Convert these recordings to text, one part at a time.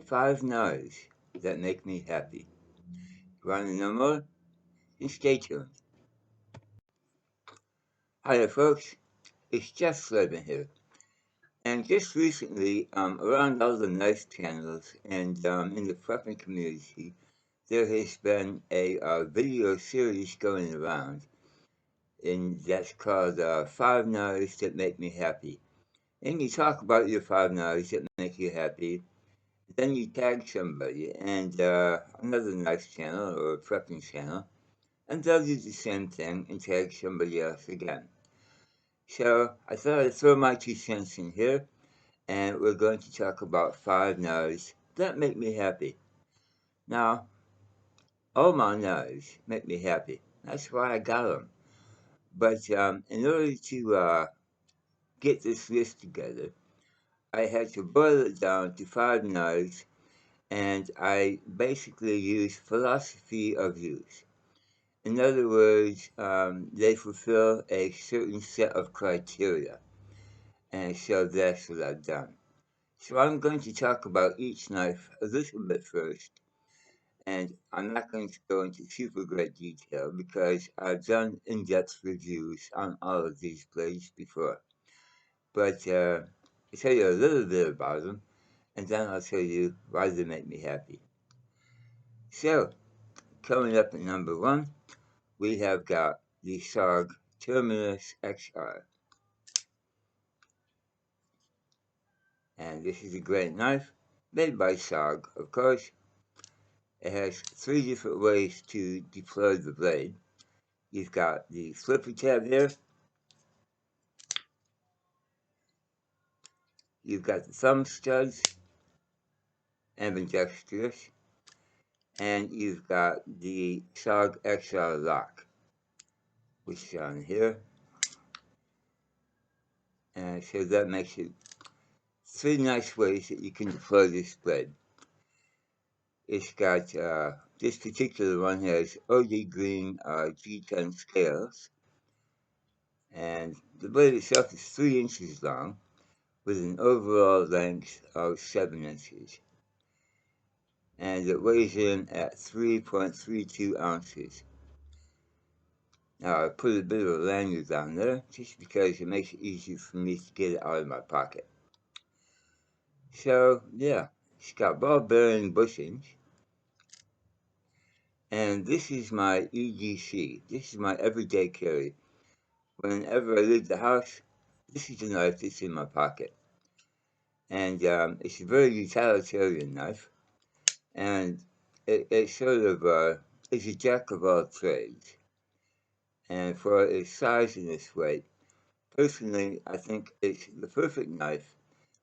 5 no's that make me happy. Want to know more? Then stay tuned. Hi there, folks. It's Jeff Slevin here. And just recently, around all the nice channels and in the prepping community, there has been a video series going around, and that's called 5 No's That Make Me Happy. And you talk about your 5 No's that make you happy, then you tag somebody, and another nice channel or a prepping channel, and they'll do the same thing and tag somebody else again. So I thought I'd throw my 2 cents in here, and we're going to talk about 5 no's that make me happy. Now, all my no's make me happy. That's why I got them. But in order to get this list together, I had to boil it down to 5 no's, and I basically use philosophy of use. In other words, they fulfill a certain set of criteria, and so that's what I've done. So I'm going to talk about each knife a little bit first, and I'm not going to go into super great detail because I've done in-depth reviews on all of these blades before. But I'll tell you a little bit about them, and then I'll tell you why they make me happy. So, coming up at number 1, we have got the SOG Terminus XR. And this is a great knife, made by SOG, of course. It has 3 different ways to deploy the blade. You've got the flipper tab here. You've got the thumb studs, ambidextrous, and you've got the SOG XR lock, which is on here. And so that makes it 3 nice ways that you can deploy this blade. It's got, this particular one has OD Green G10 scales, and the blade itself is 3 inches long, with an overall length of 7 inches. And it weighs in at 3.32 ounces. Now I put a bit of a lanyard on there, just because it makes it easier for me to get it out of my pocket. So, yeah, it's got ball bearing bushings. And this is my EDC. This is my everyday carry. Whenever I leave the house, this is the knife that's in my pocket. And it's a very utilitarian knife. And it sort of is a jack of all trades. And for its size and its weight, personally, I think it's the perfect knife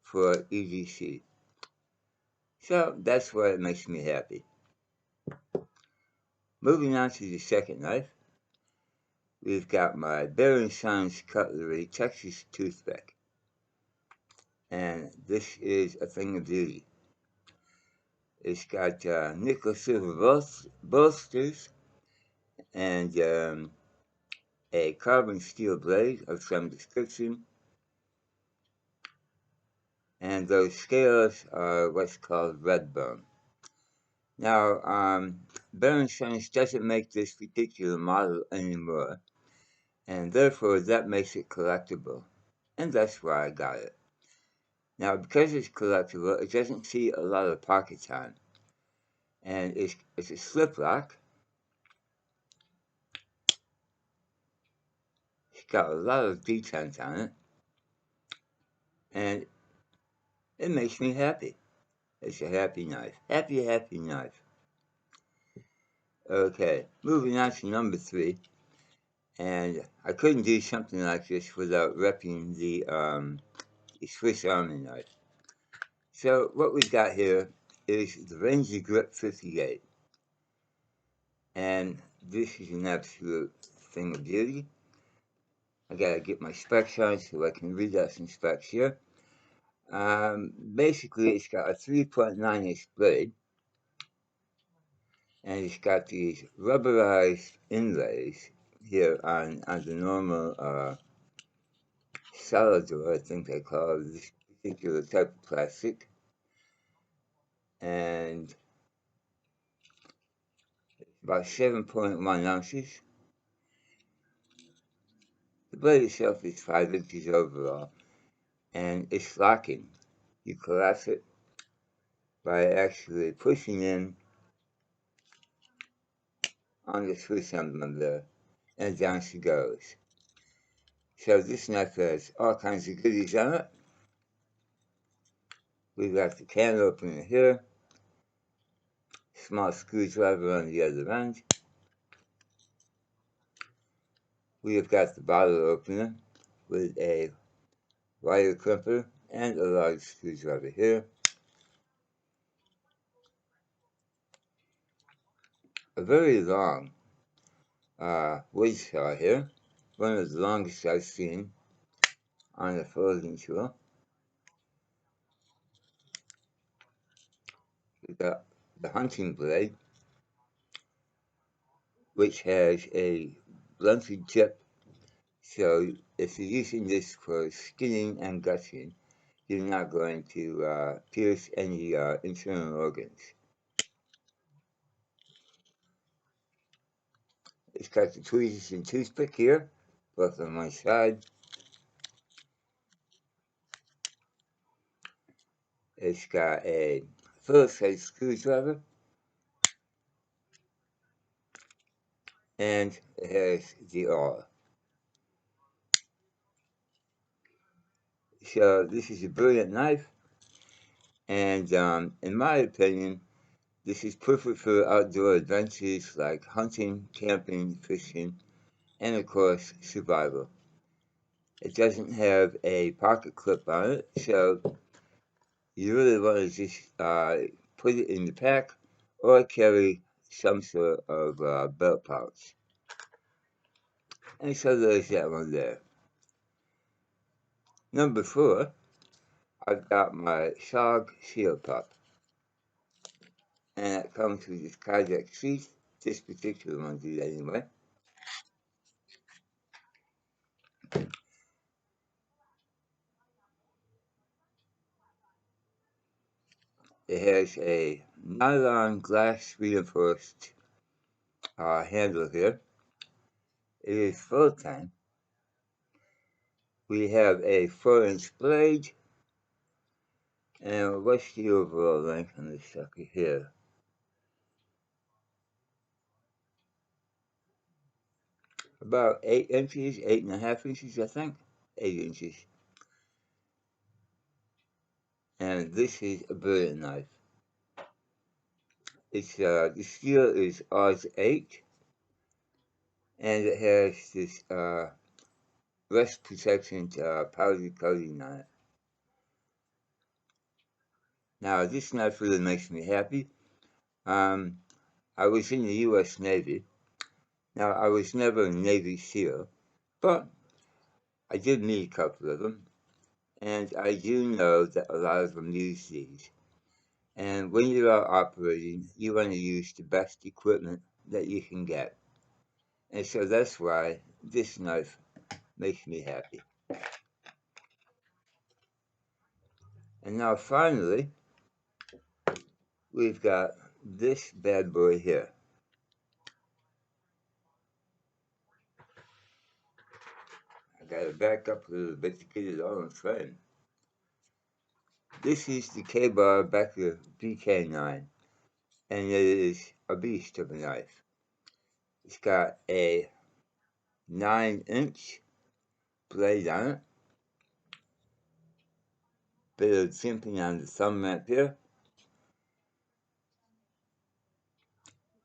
for EDC. So that's why it makes me happy. Moving on to the second knife, we've got my Bear & Sons Cutlery Texas Toothpick. And this is a thing of beauty. It's got nickel silver bolsters and a carbon steel blade of some description. And those scales are what's called red bone. Now, Bear & Sons doesn't make this particular model anymore, and therefore that makes it collectible, and that's why I got it. Now, because it's collectible, it doesn't see a lot of pocket time, and it's a slip lock. It's got a lot of detents on it, and it makes me happy. It's a happy knife. Happy, happy knife. Okay, moving on to number 3. And I couldn't do something like this without repping the Swiss Army knife. So what we've got here is the Ranger Grip 58. And this is an absolute thing of beauty. I gotta get my specs on so I can read out some specs here. Basically, it's got a 3.9 inch blade, and it's got these rubberized inlays here on the normal solid door, I think they call this particular type of plastic. and about 7.1 ounces. The blade itself is 5 inches overall, and it's locking. You collapse it by actually pushing in on the switch emblem there, and down she goes. So this knife has all kinds of goodies on it. We've got the can opener here, small screwdriver on the other end. We have got the bottle opener with a wire crimper and a large screwdriver here. A very long wood saw here, one of the longest I've seen on a folding tool. We've got the hunting blade, which has a blunted tip, so if you're using this for skinning and gutting, you're not going to pierce any internal organs. It's got the tweezers and toothpick here, both on one side. It's got a Phillips head screwdriver, and it has the awl. So this is a brilliant knife, and in my opinion, this is perfect for outdoor adventures like hunting, camping, fishing, and of course, survival. It doesn't have a pocket clip on it, so you really want to just put it in the pack or carry some sort of belt pouch. And so there's that one there. Number 4, I've got my SOG Seal Pup. And it comes with this Kydex sheath. This particular one did anyway. It has a nylon glass reinforced handle here. It is full time. We have a 4-inch blade. And what's the overall length on this sucker here? About 8 inches, 8.5 inches, I think. 8 inches. And this is a brilliant knife. It's the steel is Oz 8, and it has this rust protection powder coating on it. Now this knife really makes me happy. I was in the U.S. Navy. Now I was never a Navy SEAL, but I did meet a couple of them, and I do know that a lot of them use these. And when you're out operating, you want to use the best equipment that you can get. And so that's why this knife makes me happy. And now finally, we've got this bad boy here. I gotta back up a little bit to get it all in frame. This is the Ka-Bar Becker BK9, and it is a beast of a knife. It's got a 9-inch blade on it, bit of jimping on the thumb right here.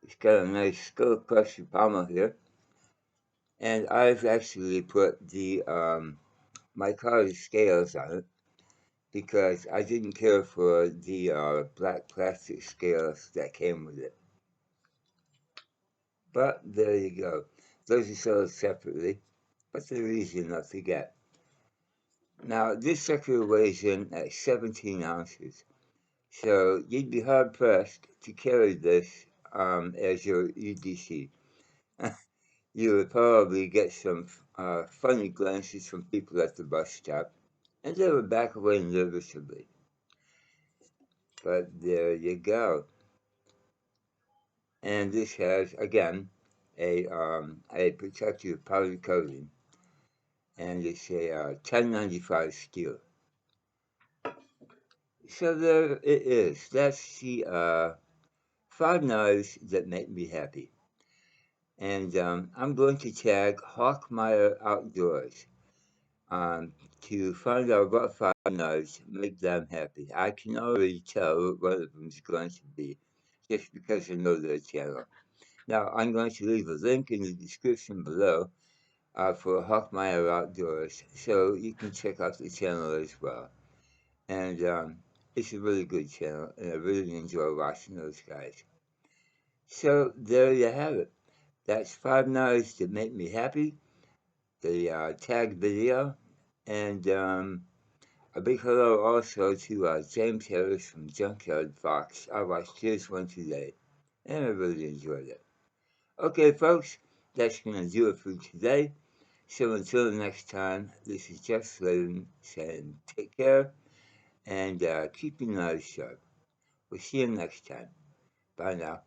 It's got a nice skull crusher pommel here, and I've actually put the my car's scales on it because I didn't care for the black plastic scales that came with it. But there you go. Those are sold separately, but they're easy enough to get. Now, this sucker weighs in at 17 ounces, so you'd be hard pressed to carry this as your UDC. You would probably get some funny glances from people at the bus stop, and they would back away nervously. But there you go. And this has, again, a protective powder coating, and it's a 1095 steel. So there it is. That's the 5 knives that make me happy. And I'm going to tag Hawkmeyer Outdoors to find out what 5 knives make them happy. I can already tell what one of them is going to be just because I know their channel. Now, I'm going to leave a link in the description below for Hawkmeyer Outdoors so you can check out the channel as well. And it's a really good channel, and I really enjoy watching those guys. So there you have it. That's 5 knives that make me happy. The tag video, and a big hello also to James Harris from Junkyard Fox. I watched his one today, and I really enjoyed it. Okay, folks, that's gonna do it for today. So until the next time, this is Jeff Sladen saying take care and keep your knives sharp. We'll see you next time. Bye now.